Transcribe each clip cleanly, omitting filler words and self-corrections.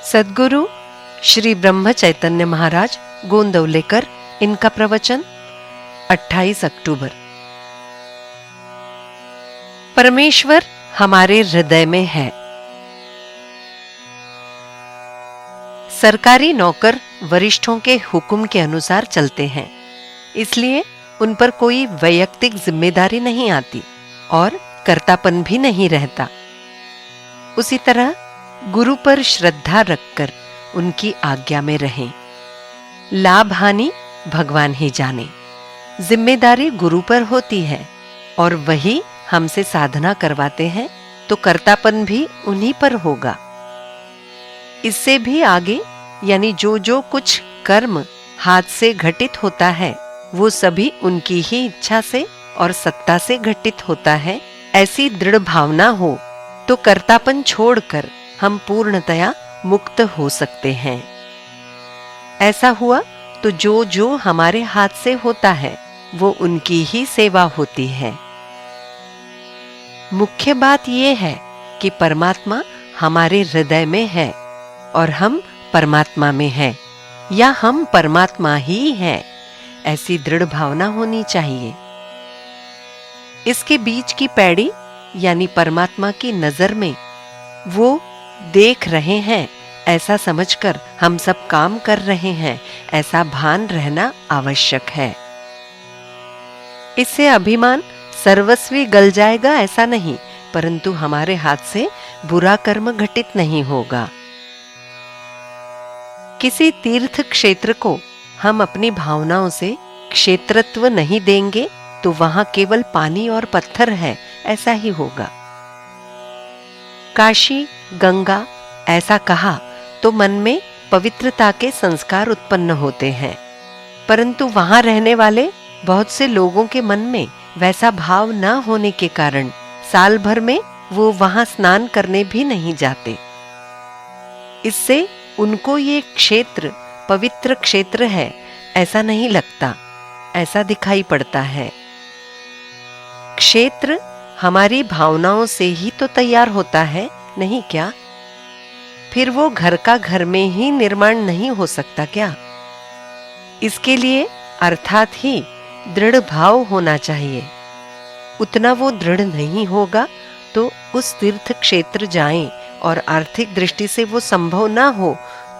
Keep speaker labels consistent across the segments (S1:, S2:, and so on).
S1: सद्गुरु श्री ब्रह्म चैतन्य महाराज गोंदवलेकर, इनका प्रवचन 28 अक्टूबर। परमेश्वर हमारे हृदय में है। सरकारी नौकर वरिष्ठों के हुक्म के अनुसार चलते हैं, इसलिए उन पर कोई वैयक्तिक जिम्मेदारी नहीं आती और कर्तापन भी नहीं रहता। उसी तरह गुरु पर श्रद्धा रखकर उनकी आज्ञा में रहें। लाभ हानि भगवान ही जाने। जिम्मेदारी गुरु पर होती है और वही हमसे साधना करवाते हैं, तो कर्तापन भी उन्हीं पर होगा। इससे भी आगे यानी जो कुछ कर्म हाथ से घटित होता है वो सभी उनकी ही इच्छा से और सत्ता से घटित होता है। ऐसी दृढ़ भावना हो तो कर्तापन छोड़कर हम पूर्णतया मुक्त हो सकते हैं। ऐसा हुआ तो जो हमारे हाथ से होता है वो उनकी ही सेवा होती है। मुख्य बात यह है कि परमात्मा हमारे हृदय में है और हम परमात्मा में हैं, या हम परमात्मा ही हैं। ऐसी दृढ़ भावना होनी चाहिए। इसके बीच की पैड़ी यानी परमात्मा की नजर में वो देख रहे हैं, ऐसा समझकर हम सब काम कर रहे हैं, ऐसा भान रहना आवश्यक है। इससे अभिमान सर्वस्वी गल जाएगा ऐसा नहीं, परंतु हमारे हाथ से बुरा कर्म घटित नहीं होगा। किसी तीर्थ क्षेत्र को हम अपनी भावनाओं से क्षेत्रत्व नहीं देंगे तो वहां केवल पानी और पत्थर है, ऐसा ही होगा। काशी गंगा ऐसा कहा तो मन में पवित्रता के संस्कार उत्पन्न होते हैं, परंतु वहां रहने वाले बहुत से लोगों के मन में वैसा भाव न होने के कारण साल भर में वो वहां स्नान करने भी नहीं जाते। इससे उनको ये क्षेत्र पवित्र क्षेत्र है ऐसा नहीं लगता, ऐसा दिखाई पड़ता है। क्षेत्र हमारी भावनाओं से ही तो तैयार होता है, नहीं क्या? फिर वो घर का घर में ही निर्माण नहीं हो सकता क्या? इसके लिए अर्थात ही दृढ़ भाव होना चाहिए। उतना वो दृढ़ नहीं होगा तो उस तीर्थ क्षेत्र जाएं और आर्थिक दृष्टि से वो संभव ना हो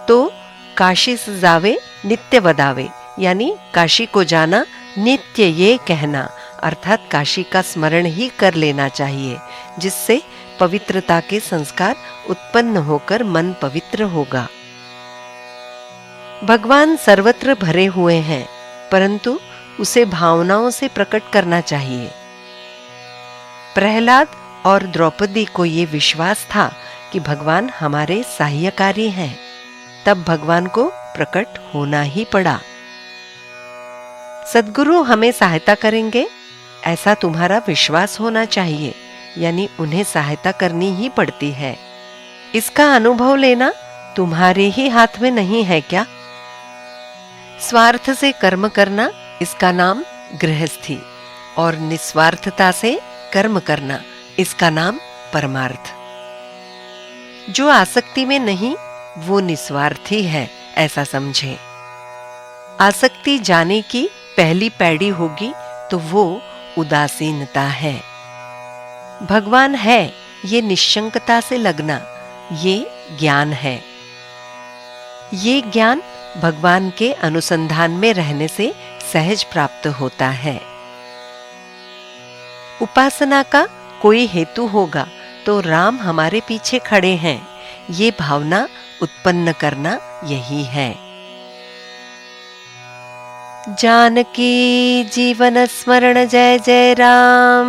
S1: तो काशी से जावे नित्य बदावे, यानी काशी को जाना नित्य ये कहना, अर्थात काशी का स्मरण ही कर लेना चाहिए, जिससे पवित्रता के संस्कार उत्पन्न होकर मन पवित्र होगा। भगवान सर्वत्र भरे हुए हैं, परंतु उसे भावनाओं से प्रकट करना चाहिए। प्रहलाद और द्रौपदी को ये विश्वास था कि भगवान हमारे सहायकारी हैं, तब भगवान को प्रकट होना ही पड़ा। सद्गुरु हमें सहायता करेंगे ऐसा तुम्हारा विश्वास होना चाहिए, यानी उन्हें सहायता करनी ही पड़ती है। इसका अनुभव लेना तुम्हारे ही हाथ में नहीं है क्या? स्वार्थ से कर्म करना इसका नाम गृहस्थी, और निस्वार्थता से कर्म करना इसका नाम परमार्थ। जो आसक्ति में नहीं वो निस्वार्थी है, ऐसा समझे। आसक्ति जाने की पहली पैड़ी होगी तो वो उदासीनता है। भगवान है ये निश्चंकता से लगना, ये ज्ञान है। ये ज्ञान भगवान के अनुसंधान में रहने से सहज प्राप्त होता है। उपासना का कोई हेतु होगा तो राम हमारे पीछे खड़े हैं, ये भावना उत्पन्न करना यही है। जानकी जीवन स्मरण जय जय राम।